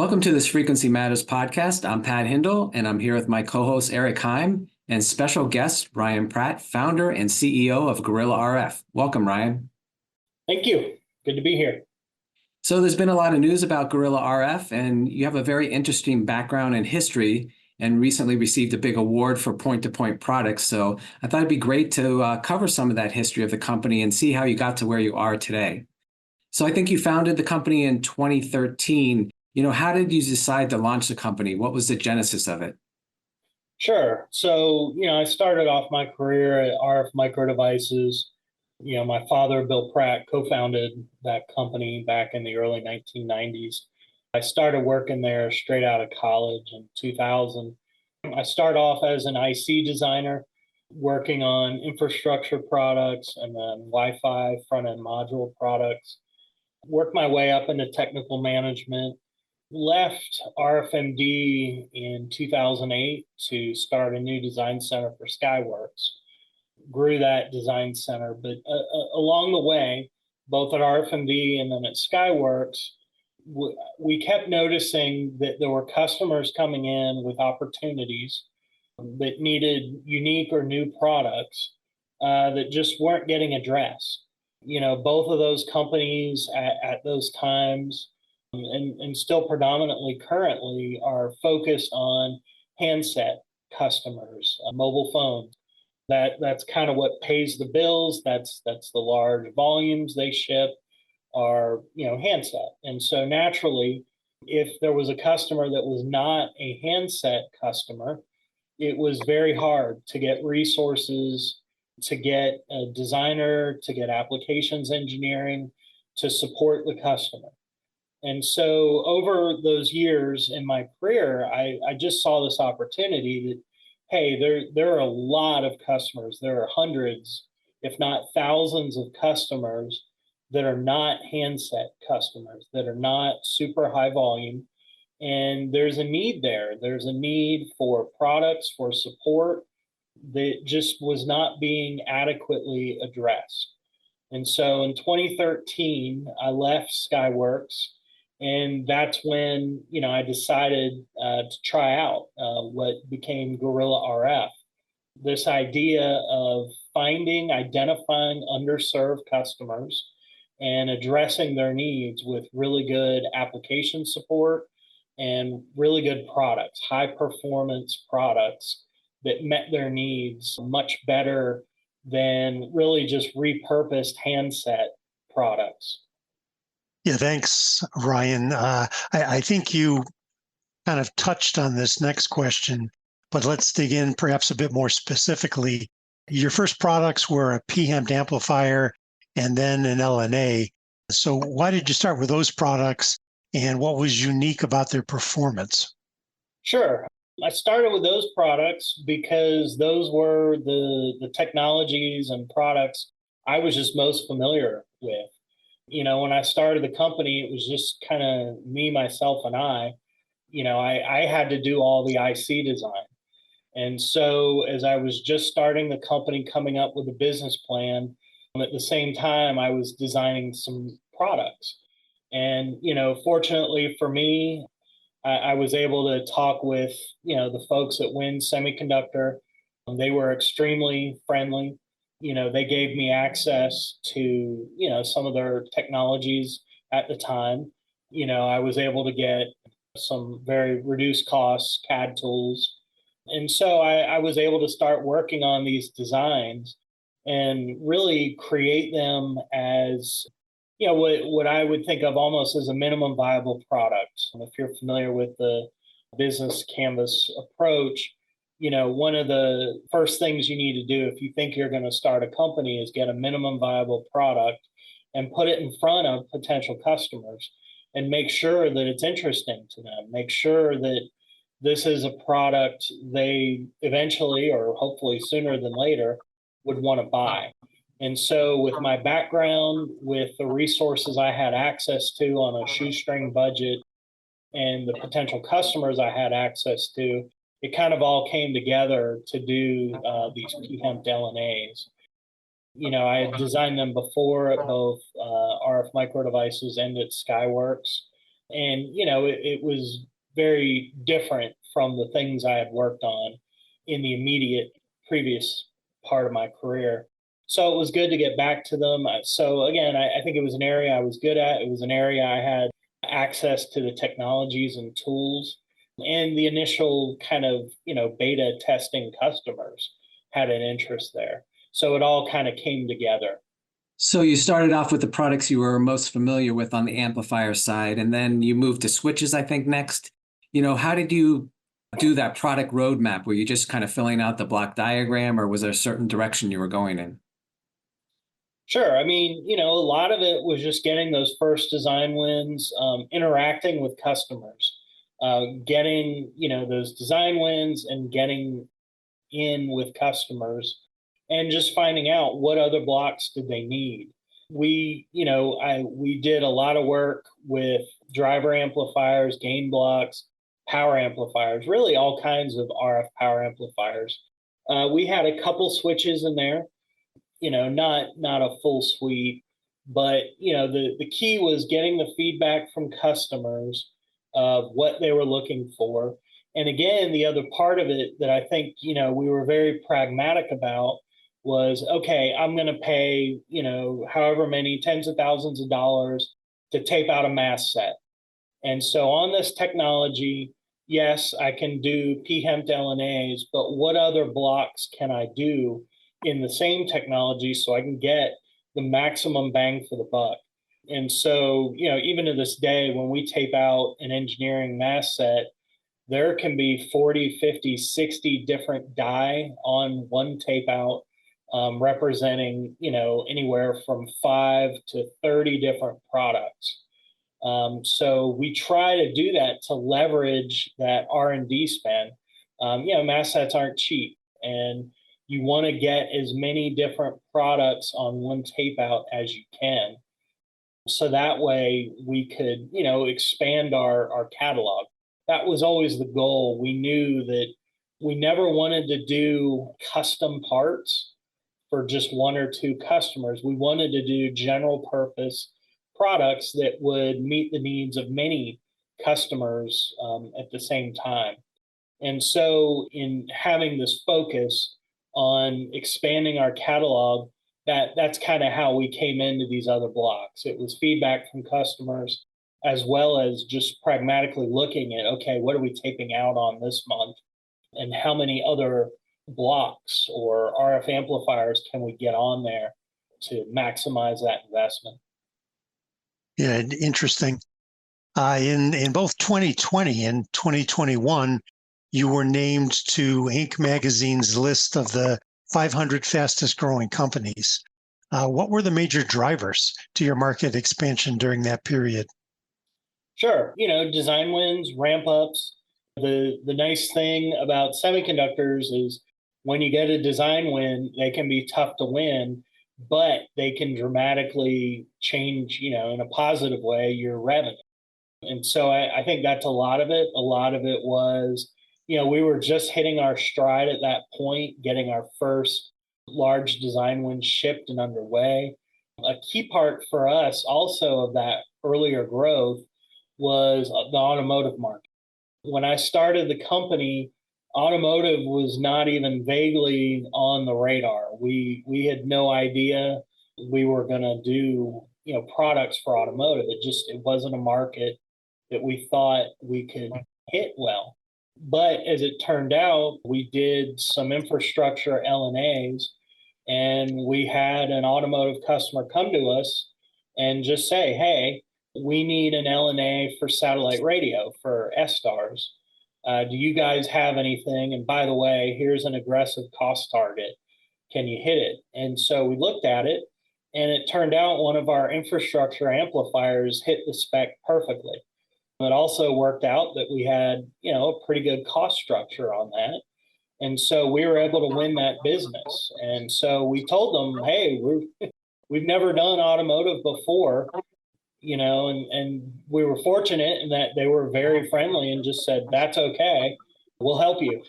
Welcome to this Frequency Matters podcast. I'm Pat Hindle, and I'm here with my co-host Eric Higham and special guest Ryan Pratt, founder and CEO of Guerrilla RF. Welcome, Ryan. Thank you. Good to be here. So there's been a lot of news about Guerrilla RF, and you have a very interesting background and history and recently received a big award for point-to-point products. So I thought it'd be great to cover some of that history of the company and see how you got to where you are today. So I think you founded the company in 2013. How did you decide to launch the company? What was the genesis of it? Sure. So, I started off my career at RF Micro Devices. My father, Bill Pratt, co-founded that company back in the early 1990s. I started working there straight out of college in 2000. I started off as an IC designer, working on infrastructure products and then Wi-Fi front-end module products. Worked my way up into technical management. Left RFMD in 2008 to start a new design center for Skyworks. Grew that design center, but along the way, both at RFMD and then at Skyworks, we kept noticing that there were customers coming in with opportunities that needed unique or new products that just weren't getting addressed. Both of those companies at those times and still predominantly currently are focused on handset customers, mobile phones. That's kind of what pays the bills. That's the large volumes they ship are, handset. And so naturally, if there was a customer that was not a handset customer, it was very hard to get resources, to get a designer, to get applications engineering to support the customer. And so over those years in my career, I just saw this opportunity that, hey, there are a lot of customers. There are hundreds, if not thousands of customers that are not handset customers, that are not super high volume. And there's a need there. There's a need for products, for support that just was not being adequately addressed. And so in 2013, I left Skyworks. And that's when, I decided to try out what became Guerrilla RF. This idea of identifying underserved customers and addressing their needs with really good application support and really good products, high performance products that met their needs much better than really just repurposed handset products. Yeah, thanks, Ryan. I think you kind of touched on this next question, but let's dig in perhaps a bit more specifically. Your first products were a P-Amp amplifier and then an LNA. So why did you start with those products and what was unique about their performance? Sure. I started with those products because those were the technologies and products I was just most familiar with. When I started the company, it was just kind of me, myself, and I. I had to do all the IC design. And so as I was just starting the company, coming up with a business plan, at the same time, I was designing some products. And, fortunately for me, I was able to talk with, the folks at Win Semiconductor. They were extremely friendly. They gave me access to, some of their technologies at the time. I was able to get some very reduced costs CAD tools. And so I was able to start working on these designs and really create them as, what I would think of almost as a minimum viable product. If you're familiar with the business canvas approach, one of the first things you need to do if you think you're going to start a company is get a minimum viable product and put it in front of potential customers and make sure that it's interesting to them. Make sure that this is a product they eventually, or hopefully sooner than later, would want to buy. And so with my background, with the resources I had access to on a shoestring budget and the potential customers I had access to, it kind of all came together to do these P-Hemp LNAs. I had designed them before at both RF Micro Devices and at Skyworks. And, it was very different from the things I had worked on in the immediate previous part of my career. So it was good to get back to them. So again, I think it was an area I was good at. It was an area I had access to the technologies and tools, and the initial kind of, beta testing customers had an interest there. So it all kind of came together. So you started off with the products you were most familiar with on the amplifier side, and then you moved to switches, I think, next. How did you do that product roadmap? Were you just kind of filling out the block diagram, or was there a certain direction you were going in? Sure. I mean, a lot of it was just getting those first design wins, interacting with customers, getting, those design wins and getting in with customers and just finding out what other blocks did they need. We did a lot of work with driver amplifiers, gain blocks, power amplifiers, really all kinds of RF power amplifiers. We had a couple switches in there, not a full suite, but the key was getting the feedback from customers of what they were looking for. And again, the other part of it that I think, we were very pragmatic about was, okay, I'm going to pay, however many tens of thousands of dollars to tape out a mask set. And so on this technology, yes, I can do PHEMT LNAs, but what other blocks can I do in the same technology so I can get the maximum bang for the buck? And so, even to this day, when we tape out an engineering mask set, there can be 40, 50, 60 different die on one tape out, representing, anywhere from 5 to 30 different products. So we try to do that to leverage that R&D spend. Mask sets aren't cheap, and you want to get as many different products on one tape out as you can. So that way we could, expand our catalog. That was always the goal. We knew that we never wanted to do custom parts for just one or two customers. We wanted to do general purpose products that would meet the needs of many customers at the same time. And so, in having this focus on expanding our catalog, that's kind of how we came into these other blocks. It was feedback from customers, as well as just pragmatically looking at, okay, what are we taping out on this month, and how many other blocks or RF amplifiers can we get on there to maximize that investment? Yeah, interesting. In both 2020 and 2021, you were named to Inc. magazine's list of the 500 fastest growing companies. What were the major drivers to your market expansion during that period? Sure. Design wins, ramp ups. The nice thing about semiconductors is when you get a design win, they can be tough to win, but they can dramatically change, in a positive way, your revenue. And so I think that's a lot of it. A lot of it was, we were just hitting our stride at that point, getting our first large design win shipped and underway. A key part for us also of that earlier growth was the automotive market. When I started the company, automotive was not even vaguely on the radar. We had no idea we were going to do, products for automotive. It wasn't a market that we thought we could hit well. But as it turned out, we did some infrastructure LNAs, and we had an automotive customer come to us and just say, hey, we need an LNA for satellite radio for SSTARs. Do you guys have anything? And by the way, here's an aggressive cost target. Can you hit it? And so we looked at it, and it turned out one of our infrastructure amplifiers hit the spec perfectly. It also worked out that we had, a pretty good cost structure on that. And so we were able to win that business. And so we told them, hey, we've never done automotive before, and we were fortunate in that they were very friendly and just said, that's okay. We'll help you.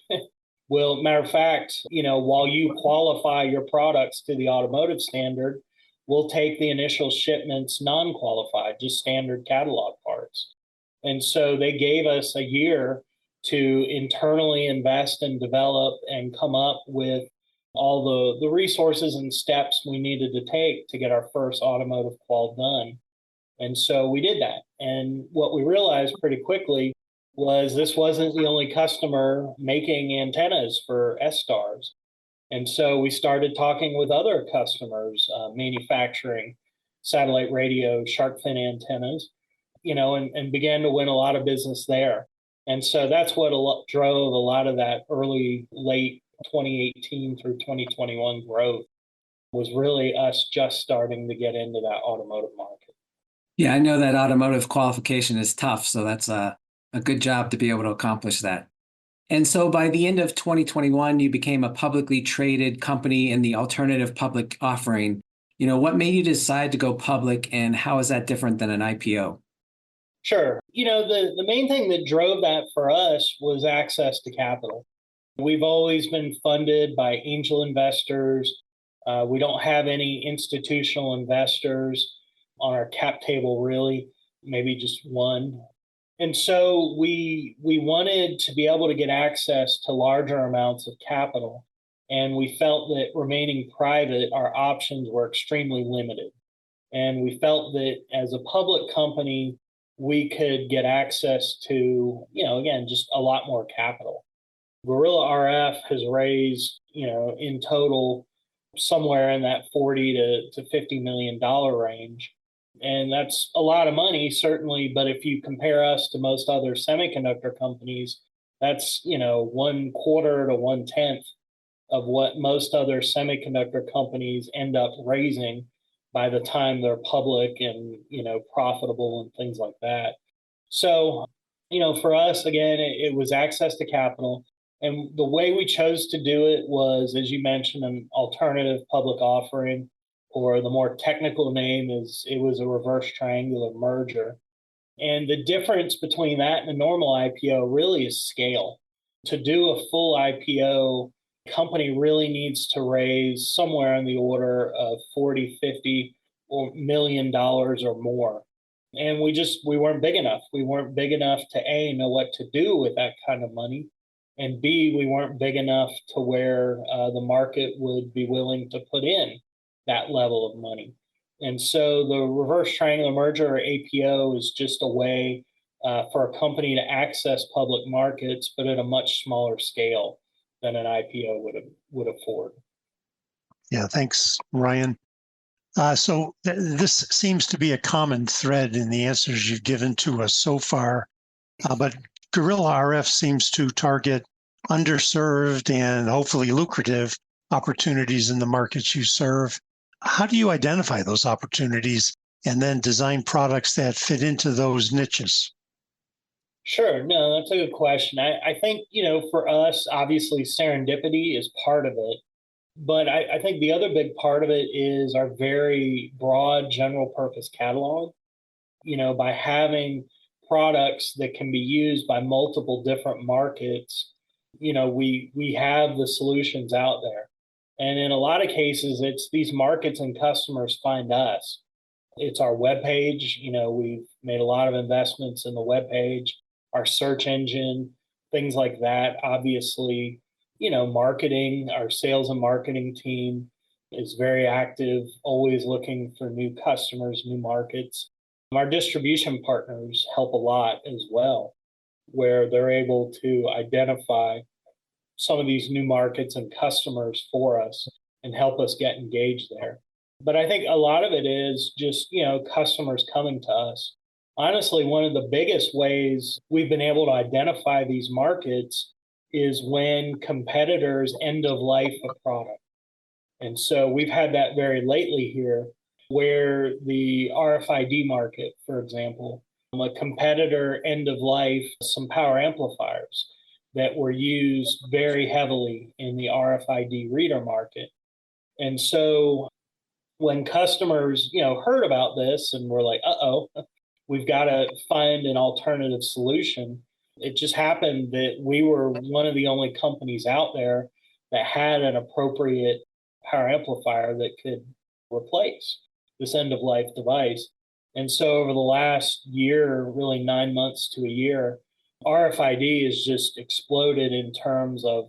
Well, matter of fact, while you qualify your products to the automotive standard, we'll take the initial shipments non-qualified, just standard catalog parts. And so they gave us a year to internally invest and develop and come up with all the resources and steps we needed to take to get our first automotive qual done. And so we did that. And what we realized pretty quickly was this wasn't the only customer making antennas for S-Stars. And so we started talking with other customers, manufacturing satellite radio, shark fin antennas, and began to win a lot of business there. And so that's what drove a lot of that late 2018 through 2021 growth was really us just starting to get into that automotive market. Yeah, I know that automotive qualification is tough, so that's a good job to be able to accomplish that. And so by the end of 2021, you became a publicly traded company in the alternative public offering. What made you decide to go public, and how is that different than an IPO? Sure. The main thing that drove that for us was access to capital. We've always been funded by angel investors. We don't have any institutional investors on our cap table, really, maybe just one. And so we wanted to be able to get access to larger amounts of capital. And we felt that remaining private, our options were extremely limited. And we felt that as a public company, we could get access to, again, just a lot more capital. Guerrilla RF has raised, in total, somewhere in that $40 to $50 million range. And that's a lot of money, certainly. But if you compare us to most other semiconductor companies, that's, 1/4 to 1/10 of what most other semiconductor companies end up raising by the time they're public and, profitable and things like that. So, for us, again, it was access to capital. And the way we chose to do it was, as you mentioned, an alternative public offering, or the more technical name is it was a reverse triangular merger. And the difference between that and a normal IPO really is scale. To do a full IPO, company really needs to raise somewhere in the order of 40, 50 or $1 million or more. And we weren't big enough. We weren't big enough to A, know what to do with that kind of money. And B, we weren't big enough to where the market would be willing to put in that level of money. And so the reverse triangular merger, or APO, is just a way for a company to access public markets, but at a much smaller scale than an IPO would afford. Yeah, thanks, Ryan. So this seems to be a common thread in the answers you've given to us so far, but Guerrilla RF seems to target underserved and hopefully lucrative opportunities in the markets you serve. How do you identify those opportunities and then design products that fit into those niches? Sure. No, that's a good question. I think, for us, obviously serendipity is part of it. But I think the other big part of it is our very broad general purpose catalog. By having products that can be used by multiple different markets, we have the solutions out there. And in a lot of cases, it's these markets and customers find us. It's our webpage. We've made a lot of investments in the webpage, our search engine, things like that. Obviously, marketing, our sales and marketing team is very active, always looking for new customers, new markets. Our distribution partners help a lot as well, where they're able to identify some of these new markets and customers for us and help us get engaged there. But I think a lot of it is just, customers coming to us. Honestly, one of the biggest ways we've been able to identify these markets is when competitors end of life a product. And so we've had that very lately here, where the RFID market, for example, a competitor end of life some power amplifiers that were used very heavily in the RFID reader market. And so when customers, heard about this and were like, we've got to find an alternative solution. It just happened that we were one of the only companies out there that had an appropriate power amplifier that could replace this end of life device. And so over the last year, really 9 months to a year, RFID has just exploded in terms of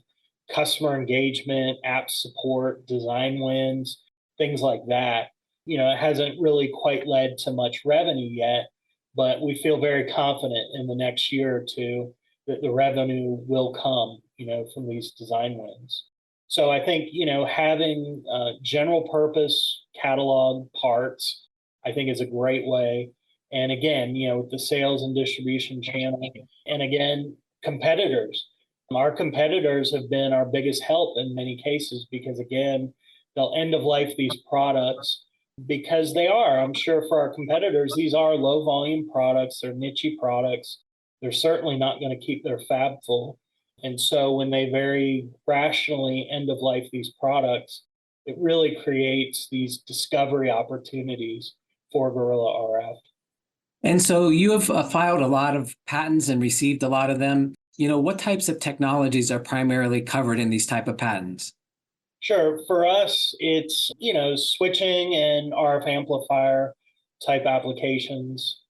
customer engagement, app support, design wins, things like that. It hasn't really quite led to much revenue yet, but we feel very confident in the next year or two that the revenue will come, from these design wins. So I think, having general purpose catalog parts, I think is a great way. And again, with the sales and distribution channel, and again, competitors. Our competitors have been our biggest help in many cases because, again, they'll end of life these products because they are. I'm sure for our competitors, these are low volume products, they're niche products. They're certainly not going to keep their fab full. And so when they very rationally end of life these products, it really creates these discovery opportunities for Guerrilla RF. And so you have filed a lot of patents and received a lot of them. What types of technologies are primarily covered in these type of patents? Sure. For us, it's, switching and RF amplifier type applications.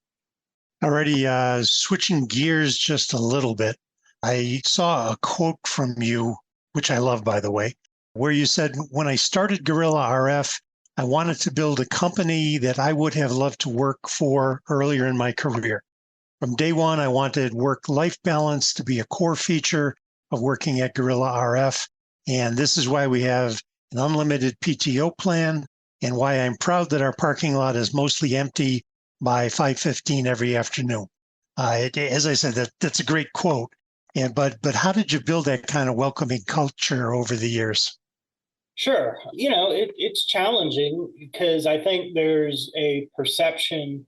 Already switching gears just a little bit. I saw a quote from you, which I love, by the way, where you said, when I started Guerrilla RF, I wanted to build a company that I would have loved to work for earlier in my career. From day one, I wanted work-life balance to be a core feature of working at Guerrilla RF. And this is why we have an unlimited PTO plan and why I'm proud that our parking lot is mostly empty by 5:15 every afternoon. As I said, that's a great quote. But how did you build that kind of welcoming culture over the years? Sure. It's challenging because I think there's a perception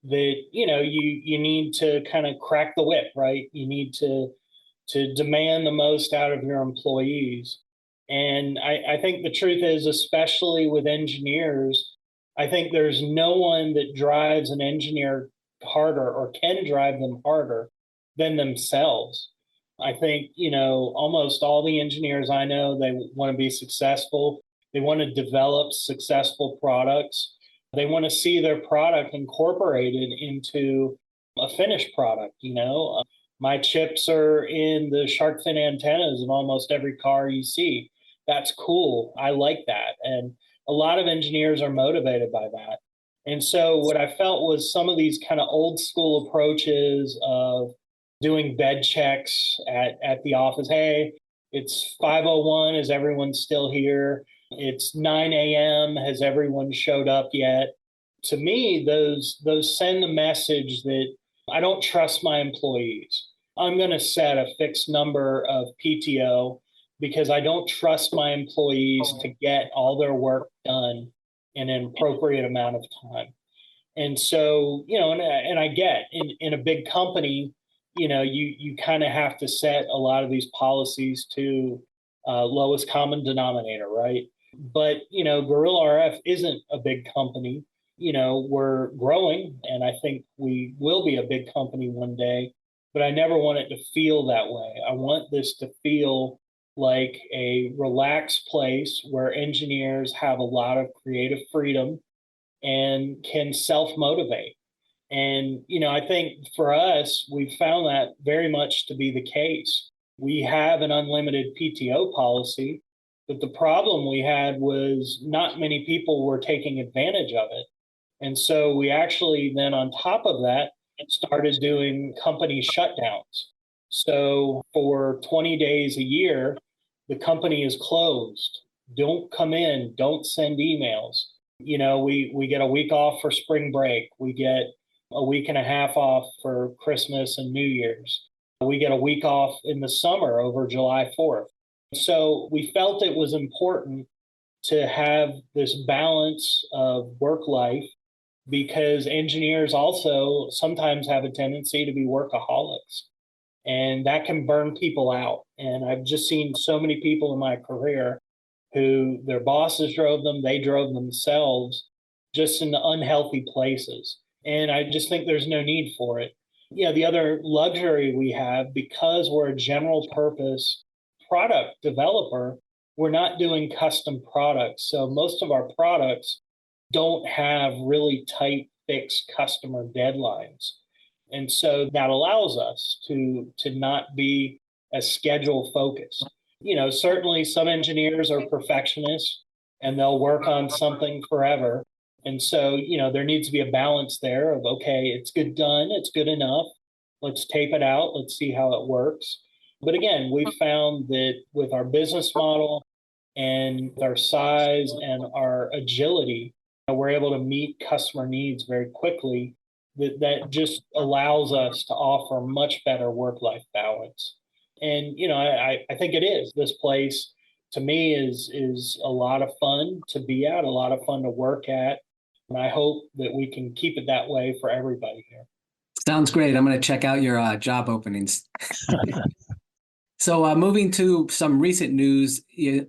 that, you need to kind of crack the whip, right? You need to demand the most out of your employees. And I think the truth is, especially with engineers, I think there's no one that drives an engineer harder or can drive them harder than themselves. I think, almost all the engineers I know, they want to be successful. They want to develop successful products. They want to see their product incorporated into a finished product. My chips are in the shark fin antennas of almost every car you see. That's cool. I like that. And a lot of engineers are motivated by that. And so what I felt was some of these kind of old school approaches of doing bed checks at the office. Hey, it's 5:01. Is everyone still here? It's 9 a.m. Has everyone showed up yet? To me, those send the message that I don't trust my employees. I'm going to set a fixed number of PTO because I don't trust my employees to get all their work done in an appropriate amount of time. And so, and I get in a big company, you kind of have to set a lot of these policies to lowest common denominator, right? But, Guerrilla RF isn't a big company. We're growing, and I think we will be a big company one day, but I never want it to feel that way. I want this to feel like a relaxed place where engineers have a lot of creative freedom and can self-motivate. And, I think for us, we found that very much to be the case. We have an unlimited PTO policy, but the problem we had was not many people were taking advantage of it. And so we actually then, on top of that, started doing company shutdowns. So for 20 days a year, the company is closed. Don't come in, don't send emails. We get a week off for spring break. We get a week and a half off for Christmas and New Year's. We get a week off in the summer over July 4th. So we felt it was important to have this balance of work life because engineers also sometimes have a tendency to be workaholics, and that can burn people out. And I've just seen so many people in my career who their bosses drove them, they drove themselves just into unhealthy places. And I just think there's no need for it. The other luxury we have, because we're a general purpose product developer, we're not doing custom products. So most of our products don't have really tight fixed customer deadlines. And so that allows us to not be as schedule focused. Certainly some engineers are perfectionists and they'll work on something forever. And so, there needs to be a balance there of, okay, it's good done, it's good enough. Let's tape it out, let's see how it works. But again, we've found that with our business model and our size and our agility, we're able to meet customer needs very quickly. That just allows us to offer much better work-life balance. And, I think it is. This place, to me, is a lot of fun to be at, a lot of fun to work at. And I hope that we can keep it that way for everybody here. Sounds great. I'm going to check out your job openings. So moving to some recent news,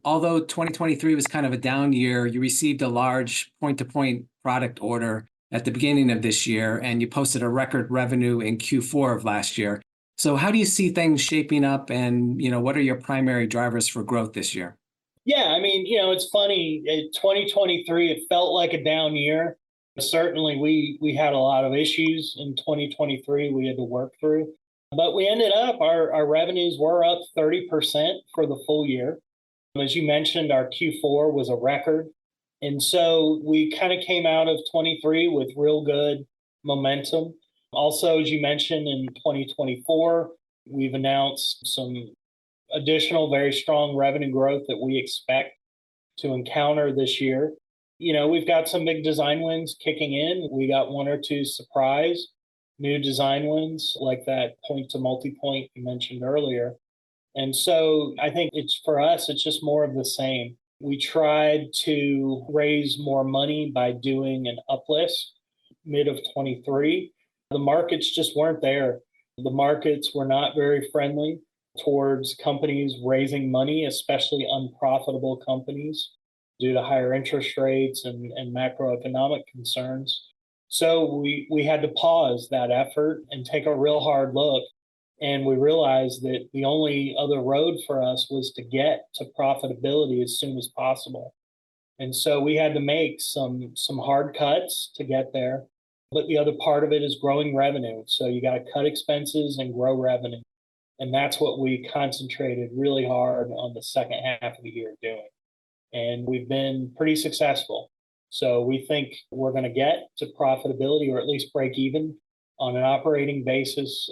although 2023 was kind of a down year, you received a large point-to-point product order at the beginning of this year, and you posted a record revenue in Q4 of last year. So how do you see things shaping up, and what are your primary drivers for growth this year? Yeah, it's funny. 2023, it felt like a down year. Certainly, we had a lot of issues in 2023 we had to work through. But we ended up, our revenues were up 30% for the full year. As you mentioned, our Q4 was a record. And so we kind of came out of 23 with real good momentum. Also, as you mentioned, in 2024, we've announced some additional very strong revenue growth that we expect to encounter this year. We've got some big design wins kicking in. We got one or two surprise new design wins like that point to multi-point you mentioned earlier. And so I think for us, it's just more of the same. We tried to raise more money by doing an uplist mid of 23. The markets just weren't there. The markets were not very friendly towards companies raising money, especially unprofitable companies, due to higher interest rates and macroeconomic concerns. So we had to pause that effort and take a real hard look. And we realized that the only other road for us was to get to profitability as soon as possible. And so we had to make some hard cuts to get there. But the other part of it is growing revenue. So you got to cut expenses and grow revenue. And that's what we concentrated really hard on the second half of the year doing. And we've been pretty successful. So we think we're going to get to profitability, or at least break even on an operating basis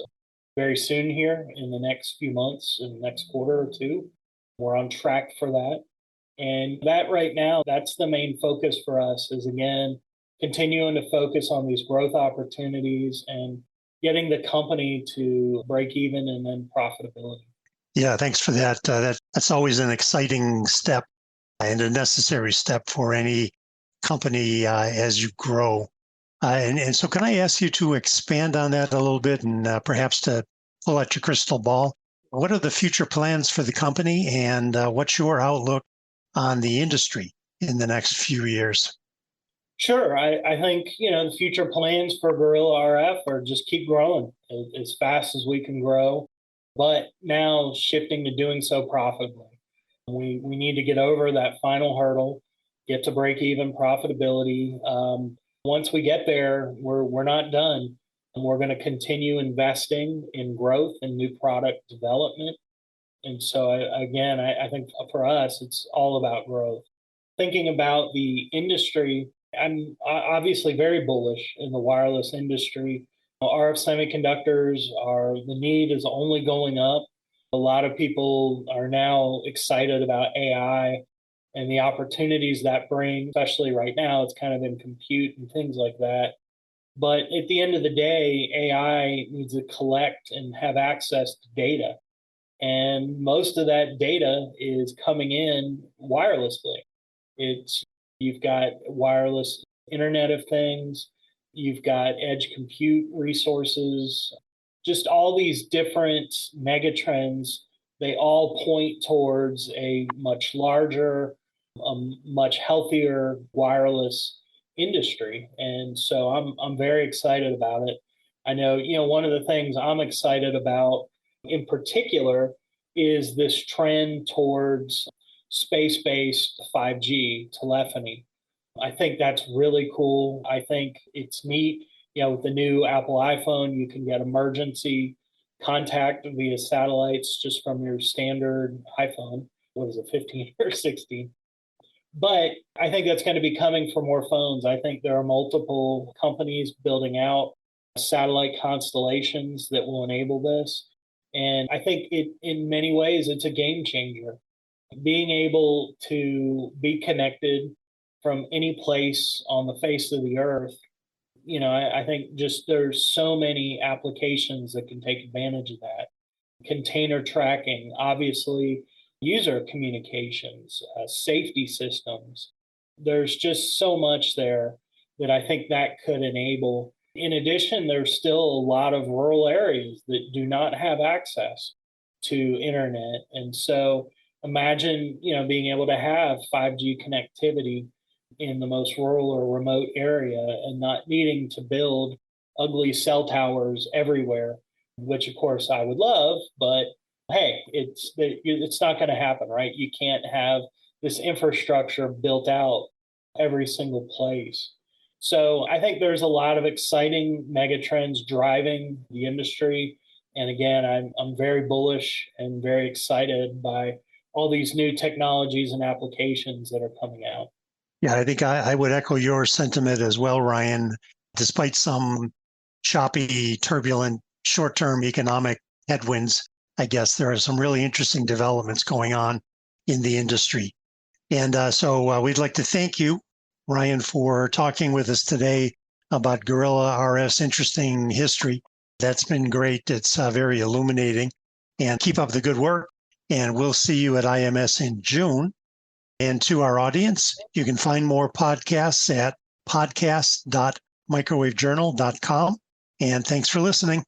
very soon here in the next few months, in the next quarter or two. We're on track for that. And that right now, that's the main focus for us, is again, continuing to focus on these growth opportunities and getting the company to break even and then profitability. Yeah, thanks for that. That's always an exciting step and a necessary step for any company as you grow. And so can I ask you to expand on that a little bit and perhaps to pull out your crystal ball? What are the future plans for the company, and what's your outlook on the industry in the next few years? Sure. I think, the future plans for Guerrilla RF are just keep growing as fast as we can grow, but now shifting to doing so profitably. We need to get over that final hurdle, get to break even profitability. Once we get there, we're not done. And we're going to continue investing in growth and new product development. And so, I think for us, it's all about growth. Thinking about the industry, I'm obviously very bullish in the wireless industry. RF semiconductors the need is only going up. A lot of people are now excited about AI and the opportunities that brings, especially right now. It's kind of in compute and things like that. But at the end of the day, AI needs to collect and have access to data. And most of that data is coming in wirelessly. You've got wireless Internet of Things, you've got edge compute resources, just all these different megatrends. They all point towards a much larger, much healthier wireless industry. And so I'm very excited about it. I know, one of the things I'm excited about in particular is this trend towards space-based 5G telephony. I think that's really cool. I think it's neat. With the new Apple iPhone, you can get emergency contact via satellites just from your standard iPhone. What is it, 15 or 16? But I think that's going to be coming for more phones. I think there are multiple companies building out satellite constellations that will enable this. And I think in many ways, it's a game changer. Being able to be connected from any place on the face of the earth, I think just there's so many applications that can take advantage of that. Container tracking, obviously, user communications, safety systems. There's just so much there that I think that could enable. In addition, there's still a lot of rural areas that do not have access to internet. And so imagine, being able to have 5G connectivity in the most rural or remote area and not needing to build ugly cell towers everywhere, which of course I would love, but hey, it's not going to happen, right? You can't have this infrastructure built out every single place. So I think there's a lot of exciting megatrends driving the industry. And again, I'm very bullish and very excited by all these new technologies and applications that are coming out. Yeah, I think I would echo your sentiment as well, Ryan. Despite some choppy, turbulent, short-term economic headwinds, I guess there are some really interesting developments going on in the industry. And so we'd like to thank you, Ryan, for talking with us today about Guerrilla RF's interesting history. That's been great. It's very illuminating. And keep up the good work. And we'll see you at IMS in June. And to our audience, you can find more podcasts at podcast.microwavejournal.com. And thanks for listening.